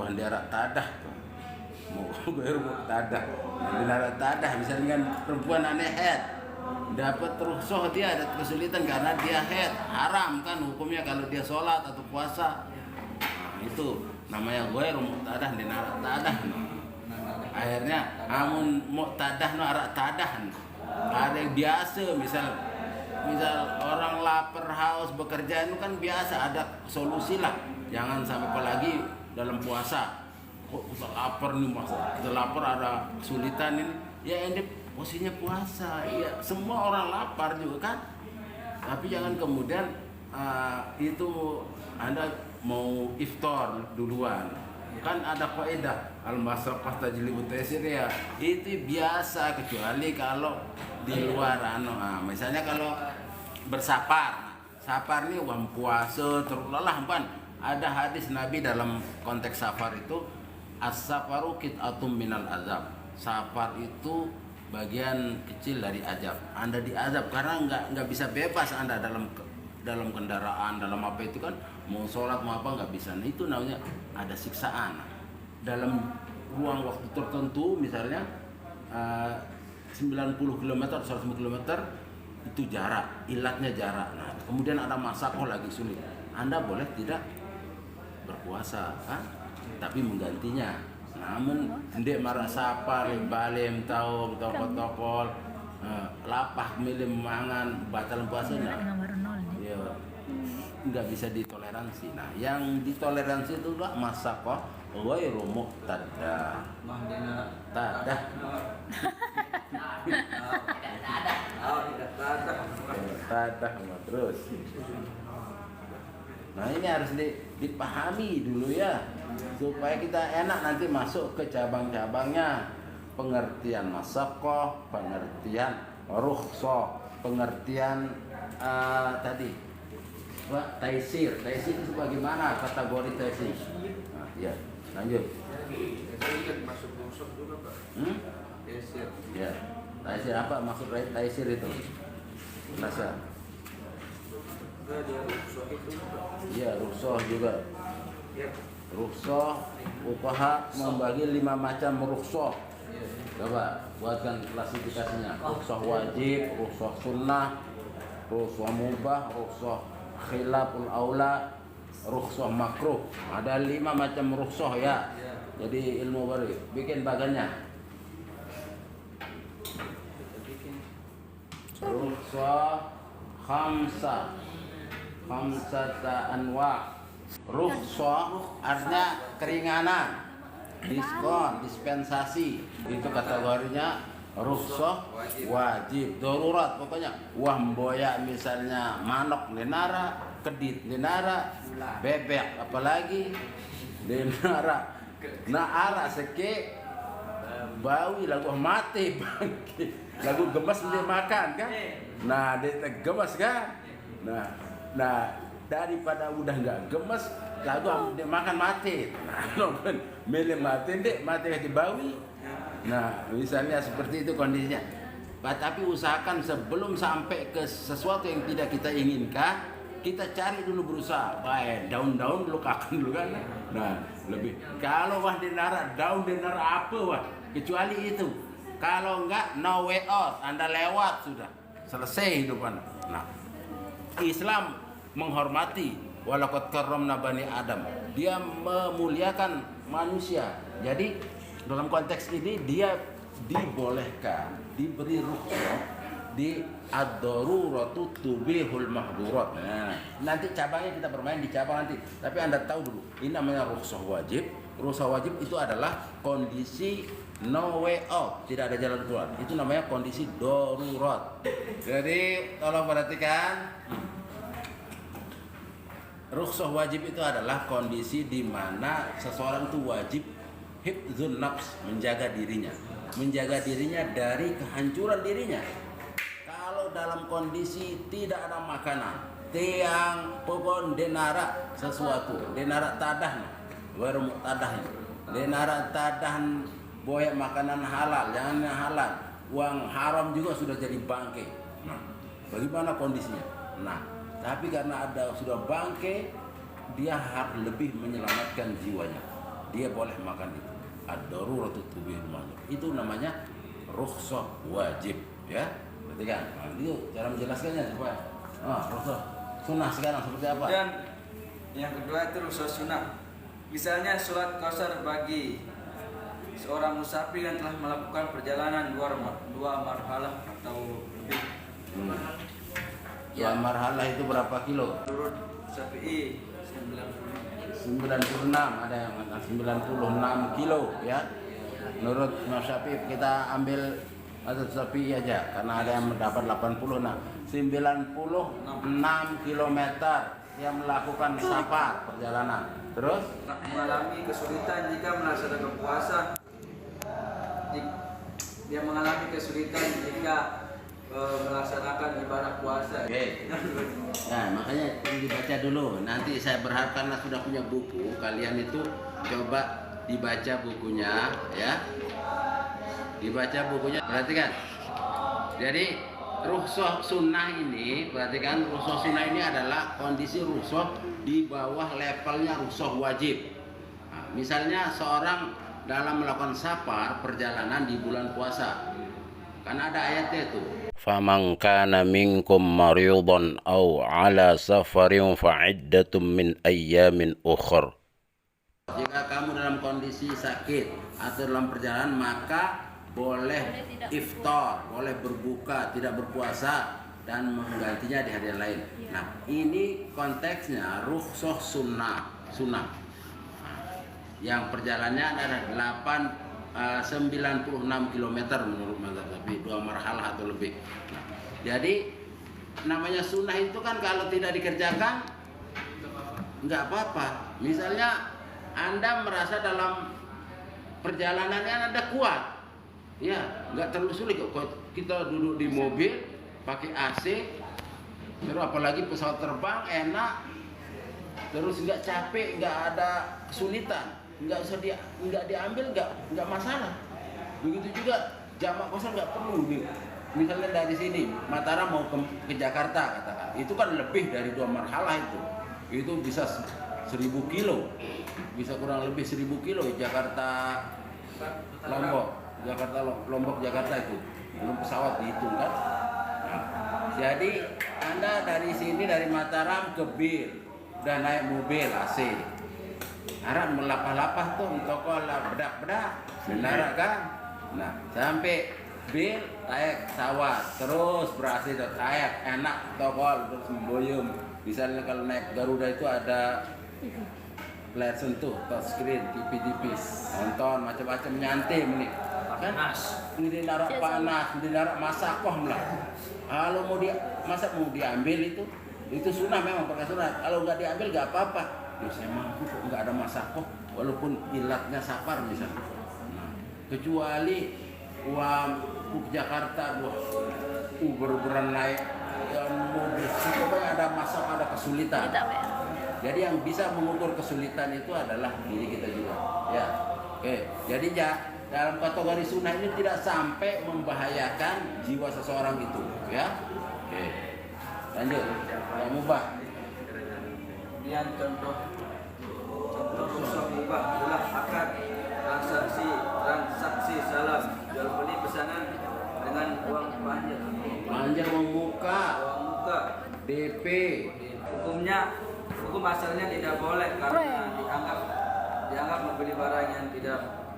wah dia tadah tuh. Mau ghairu muqtadah. Nah, tadah misalnya kan perempuan aneh head dapat rukhsah, dia ada kesulitan karena dia head, haram kan hukumnya kalau dia sholat atau puasa. Nah, itu namanya ghairu muqtadah di narak tadah. Akhirnya amun muqtadah no arak tadah. Ada yang biasa misal orang lapar haus bekerja itu kan biasa, ada solusi lah. Jangan sampai apalagi dalam puasa. Kok kita lapar nih mas, kita lapar ada kesulitan ini. Ya ini posisinya puasa, ya semua orang lapar juga kan. Tapi jangan kemudian itu Anda mau iftar duluan. Kan ada kaidah al-masyaqqah tajlibu taysir ya. Itu biasa kecuali kalau di luar misalnya kalau bersafar. Safar nih uang puasa terus lelah kan. Ada hadis Nabi dalam konteks safar itu as-safaru qit'atum minal azab. Safar itu bagian kecil dari azab. Anda diazab karena nggak bisa bebas Anda dalam kendaraan, dalam apa itu kan mau sholat mau apa nggak bisa. Nah, itu namanya ada siksaan. Dalam ruang waktu tertentu misalnya 90 km, 100 km itu jarak, ilatnya jarak. Nah, kemudian ada masakoh lagi sulit. Anda boleh tidak berpuasa, kan? Tapi menggantinya. Namun ndek marah sapa balem tahu tokol lapah milim mangan batal puasanya. Ya nggak bisa ditoleransi. Nah, yang ditoleransi itu lah masakoh ghairu muqtadah. Tadah. Tadah terus. Nah, ini harus dipahami dulu ya, supaya kita enak nanti masuk ke cabang-cabangnya. Pengertian masakoh, pengertian rukhsah, pengertian tadi taisir itu bagaimana kategori taisir? Nah, ya, lanjut. Masuk rukhsah juga Pak. Taisir. Ya, taisir apa maksud taisir itu? Rasa. Dia rukhsah itu. Iya, rukhsah juga. Ya. Rukhsah, fuqaha membagi 5 macam rukhsah. Coba buatkan klasifikasinya. Rukhsah wajib, rukhsah sunnah, rukhsah mubah, rukhsah khilaful aula, rukhsah makruh. Ada 5 macam rukhsah ya. Jadi ilmu baru. Bikin bagannya. Rukhsah khamsata anwa. Rukhsah artinya keringanan, diskon, dispensasi. Itu kategorinya rukhsah wajib, darurat pokoknya. Wah mboya misalnya manok nenara, kedit nenara, bebek apalagi nenara. Nah ara seke bawi lagu mati bangki. Lagu gemes dia makan kan? Nah, dia gemes kan? Nah daripada udah nggak gemes, lagu dia makan mati. Nah, milih mati deh, mati kasih bawi. Nah, misalnya seperti itu kondisinya. Tapi usahakan sebelum sampai ke sesuatu yang tidak kita inginkan, kita cari dulu berusaha. Baik, daun-daun dulu kakan dulu kan. Nah, lebih. Kalau wah dinara, daun dinara apa wah? Kecuali itu. Kalau enggak, no way out. Anda lewat sudah. Selesai hidup Anda. Nah, Islam menghormati walaqad karramna bani Adam. Dia memuliakan manusia. Jadi dalam konteks ini dia dibolehkan, diberi rukhsah di ad-daruratu tubihul mahdurat. Nah, nanti cabangnya kita bermain di cabang nanti. Tapi Anda tahu dulu, ini namanya rukhsah wajib. Rukhsah wajib itu adalah kondisi no way out, tidak ada jalan keluar. Itu namanya kondisi darurat. Jadi tolong perhatikan. Rukhsah wajib itu adalah kondisi di mana seseorang itu wajib hifdzun nafs, menjaga dirinya dari kehancuran dirinya. Kalau dalam kondisi tidak ada makanan, tiang, pohon, denara sesuatu, denara tadah, baru tadah, denara tadah, boya makanan halal, jangan yang halal, uang haram juga sudah jadi bangke. Nah, bagaimana kondisinya? Nah, tapi karena ada sudah bangke, dia harus lebih menyelamatkan jiwanya. dia boleh makan itu. Ad-daruratu tubihul mahdzur. Itu namanya rukhsah wajib, ya. Berarti kan? Nah, itu cara menjelaskannya supaya rukhsah sunnah sekarang seperti apa? Dan yang kedua itu rukhsah sunnah. Misalnya sholat qasar bagi seorang musafir yang telah melakukan perjalanan dua marhalah atau lebih. Ya, marhalah itu berapa kilo? Menurut Syafi'i 96, ada yang 96 kilo, ya. Menurut Imam Syafi'i kita ambil atau Syafi'i aja karena ada yang mendapat 80. Nah, 96 kilometer yang melakukan safar perjalanan. Terus mengalami kesulitan jika melaksanakan puasa. Dia mengalami kesulitan jika melaksanakan ibadah puasa. Oke. Nah, makanya ini dibaca dulu. Nanti saya berharap karena sudah punya buku, kalian itu coba dibaca bukunya, ya. Dibaca bukunya, perhatikan. Jadi rukhsah sunnah ini, perhatikan, rukhsah sunnah ini adalah kondisi rukhsah di bawah levelnya rukhsah wajib. Nah, misalnya seorang dalam melakukan safar perjalanan di bulan puasa, kan ada ayatnya itu. فَمَنْ كَانَ مِنْكُمْ مَرِيضًا أَوْ عَلَى سَفَرٍ فَعِدَّةٌ مِنْ أَيَّامٍ أُخَرَ. Jika kamu dalam kondisi sakit atau dalam perjalanan, maka boleh iftar, boleh berbuka, tidak berpuasa, dan menggantinya di hari lain. Nah, ini konteksnya rukhsah sunnah. Nah, yang perjalanannya adalah 96 km menurut mazhab Syafi'i, 2 marhalah atau lebih. Nah, jadi namanya sunnah itu kan kalau tidak dikerjakan nggak apa-apa. Misalnya Anda merasa dalam perjalanannya Anda kuat, ya nggak terlalu sulit kok. Kita duduk di mobil pakai AC, terus apalagi pesawat terbang enak, terus nggak capek, nggak ada kesulitan. Nggak diambil nggak masalah. Begitu juga jamak kosong nggak perlu nih. Misalnya dari sini Mataram mau ke Jakarta katakan, itu kan lebih dari 2 marhalah itu bisa 1000 kilo, bisa kurang lebih 1000 kilo Jakarta Lombok Jakarta itu belum pesawat dihitung kan. Nah, jadi Anda dari sini dari Mataram ke Bir dan naik mobil AC. Arab melapah-lapah tuh toko lah bedak-bedak benar kan. Nah, sampai bil naik pesawat terus berhasil kayak enak toko terus memboyong. Misalnya kalau naik Garuda itu ada layar sentuh, touchscreen, TV tipis, nonton macam-macam nyantai nih. Kan ini narak panas, ini narak masakoh lah. Kalau mau diambil itu sunnah, memang pakai sunnah. Kalau nggak diambil nggak apa-apa. Saya mampu kok nggak ada masakoh walaupun ilatnya safar misalnya. Nah, kecuali ke Jakarta beran naik mobil pokoknya ada masak, ada kesulitan. Jadi yang bisa mengukur kesulitan itu adalah diri kita juga, ya. Oke, jadi ya dalam kategori sunnah ini tidak sampai membahayakan jiwa seseorang itu, ya. Oke, lanjut. Yang mubah. Kemudian contoh rukhsah mubah adalah akad, transaksi salam, jual beli pesanan dengan uang Panjang uang muka, DP. Hukum asalnya tidak boleh karena dianggap membeli barang yang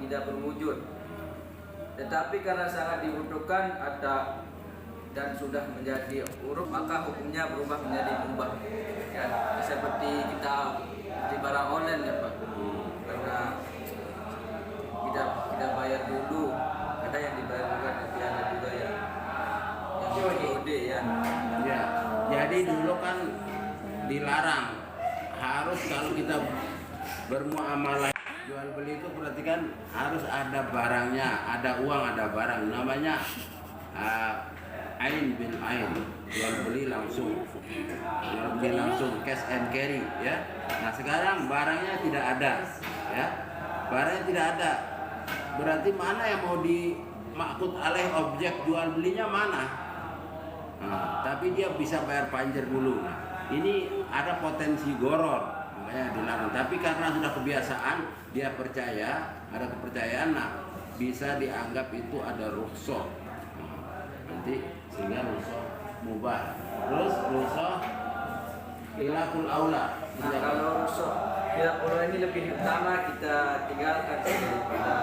tidak berwujud. Tetapi karena sangat dibutuhkan dan sudah menjadi uruf, maka hukumnya berubah menjadi mubah. Ya, seperti kita di barang online ya Pak. Karena kita bayar dulu, ada yang dibayar juga, tapi ada juga yang COD ya. Ya, jadi dulu kan dilarang, harus kalau kita bermuamalah jual beli itu perhatikan harus ada barangnya, ada uang, ada barang, namanya ain bil ain, jual beli langsung, cash and carry, ya. Nah sekarang barangnya tidak ada, ya, barangnya tidak ada, berarti mana yang mau dimaksud alaih objek jual belinya mana? Nah, tapi dia bisa bayar panjer dulu. Nah, ini ada potensi goror, makanya dilarang. Tapi karena sudah kebiasaan, dia percaya, ada kepercayaan, nah bisa dianggap itu ada rukhsah. Nanti sehingga rukhsah mubah. Terus rukhsah khilaful aula. Nah, kalau rukhsah khilaful aula ini lebih utama kita tinggalkan daripada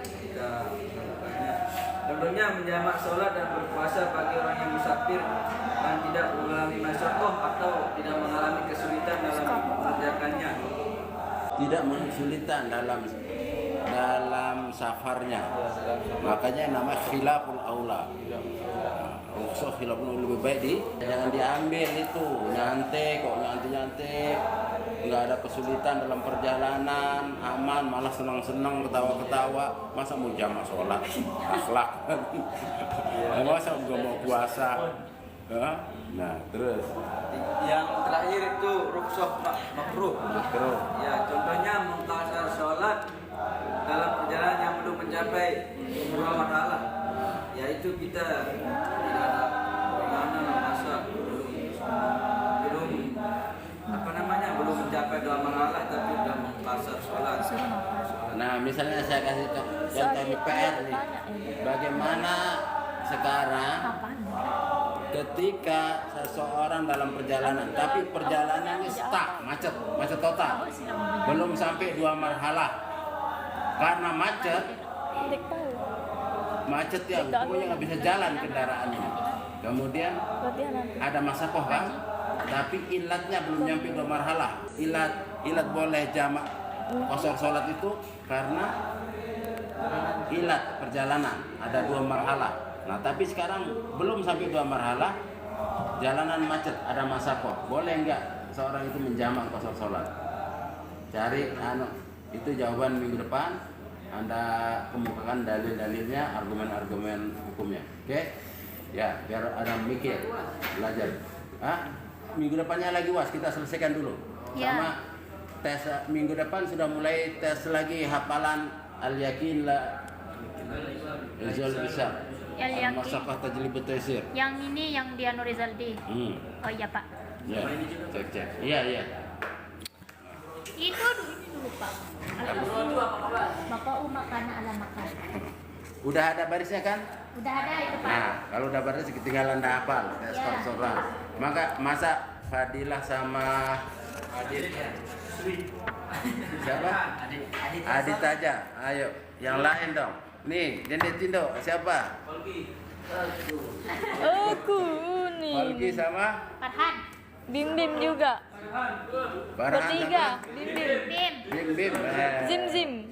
kita melakukannya. Contohnya menjamak sholat dan berpuasa bagi orang yang musafir dan tidak mengalami masyarakat atau tidak mengalami kesulitan dalam mengerjakannya. Tidak kesulitan dalam safarnya, makanya nama khilaful aula. Rukhsah khilaful aula lebih baik jangan diambil itu nyantai, nggak ada kesulitan dalam perjalanan, aman, malah senang-senang, ketawa-ketawa, masa mau jamak sholat, akhlak, masa nggak mau puasa. Nah, terus Yang terakhir itu rukhsah makruh. Ya, contohnya mengqasar sholat dalam perjalanan yang belum mencapai dua marhalah. Yaitu kita tidak ada masa belum mencapai dua marhalah tapi sudah mengqasar sholat. Nah, misalnya saya kasih contoh di PR nih. Bagaimana sekarang ketika seseorang dalam perjalanan, tapi perjalanannya stuck, macet total, belum sampai dua marhalah, karena macet ya, pokoknya nggak bisa jalan kendaraannya. Kemudian ada masakoh kan, tapi ilatnya belum nyampe dua marhalah. Ilat boleh jamak kosor sholat itu karena ilat perjalanan ada dua marhalah. Nah, tapi sekarang belum sampai dua marhalah, jalanan macet, ada masakoh. Boleh nggak seorang itu menjamak kosor sholat? Cari itu jawaban minggu depan. Anda kemukakan dalil-dalilnya, argumen-argumen hukumnya. Oke? Ya, biar ada mikir, belajar. Minggu depannya lagi UAS, kita selesaikan dulu. Sama tes minggu depan sudah mulai tes lagi hafalan al-yakin la Rizal bisa. Masakah tajlib taisir. Yang ini yang dia Nurizaldi. Oh iya Pak. Ya, cek. Iya. Itu dulu Pak. Bapak makan ala makan. Udah ada barisnya kan? Udah ada itu Pak. Nah, kalau udah baris ketinggalan dah hafal. Sponsoran. Masa Fadilah sama siapa? Adit aja. Ayo, yang lain dong. Nih, Dende Tindo, siapa? Aku nih. Olgi sama Farhan. Bim juga. Farhan Bertiga. sama Bim. Bim. Zim.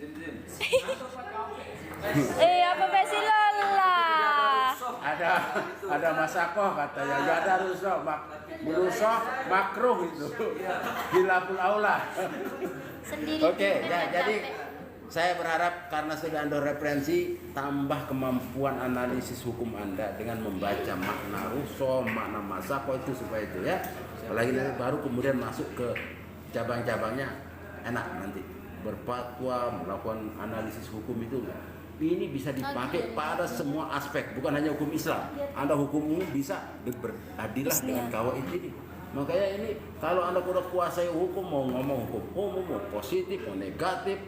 Apa besi lala? Ada masakoh katanya. Enggak ada rusoh makruh itu. Khilaful aula. Sendiri. Oke, ya, jadi saya berharap karena sudah Anda referensi, tambah kemampuan analisis hukum Anda dengan membaca makna rusoh, makna masakoh itu supaya itu ya. Apalagi nanti baru kemudian masuk ke cabang-cabangnya, enak nanti berfatwa, melakukan analisis hukum itu. Ini bisa dipakai pada semua aspek, bukan hanya hukum Islam. Anda hukum umum bisa beradilah dengan kawaid ini. Makanya ini kalau Anda sudah kuasai hukum, mau ngomong hukum umum, mau positif, mau negatif,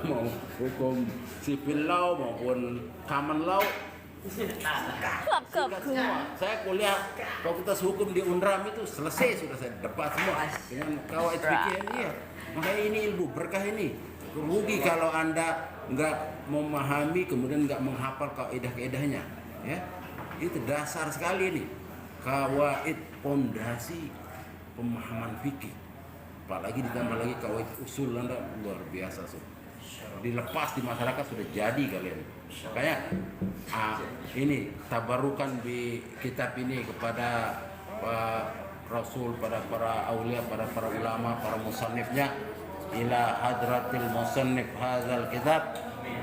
mau hukum civil law maupun common law, sikat semua. Saya kuliah fakultas hukum di Unram itu selesai, sudah saya debat semua dengan kawaid fikih ini ya. Makanya ini ilmu berkah ini. Rugi kalau Anda nggak memahami kemudian nggak menghafal kaidah-kaidahnya, ya. Itu dasar sekali nih. Kawaid pondasi pemahaman fikih. Apalagi ditambah lagi kawaid usul, Anda luar biasa sih. Dilepas di masyarakat sudah jadi kalian. Makanya ini tabarukan di kitab ini kepada Rasul, pada para aulia, pada para ulama, para musannifnya, ila hadratil musannif hadzal kitab.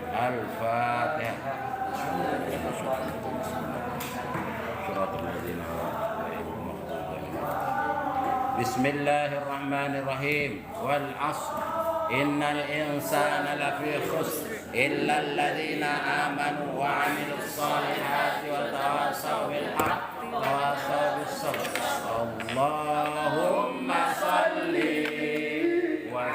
Al-Fatihah. Bismillahirrahmanirrahim. Wal 'ashr innal insana lafi khusr illa alladhina amanu wa 'amilus solihati wa tawasaw bil haqqi wa tawasaw bis sabr. Allahumma shalli wa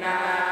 Aminah.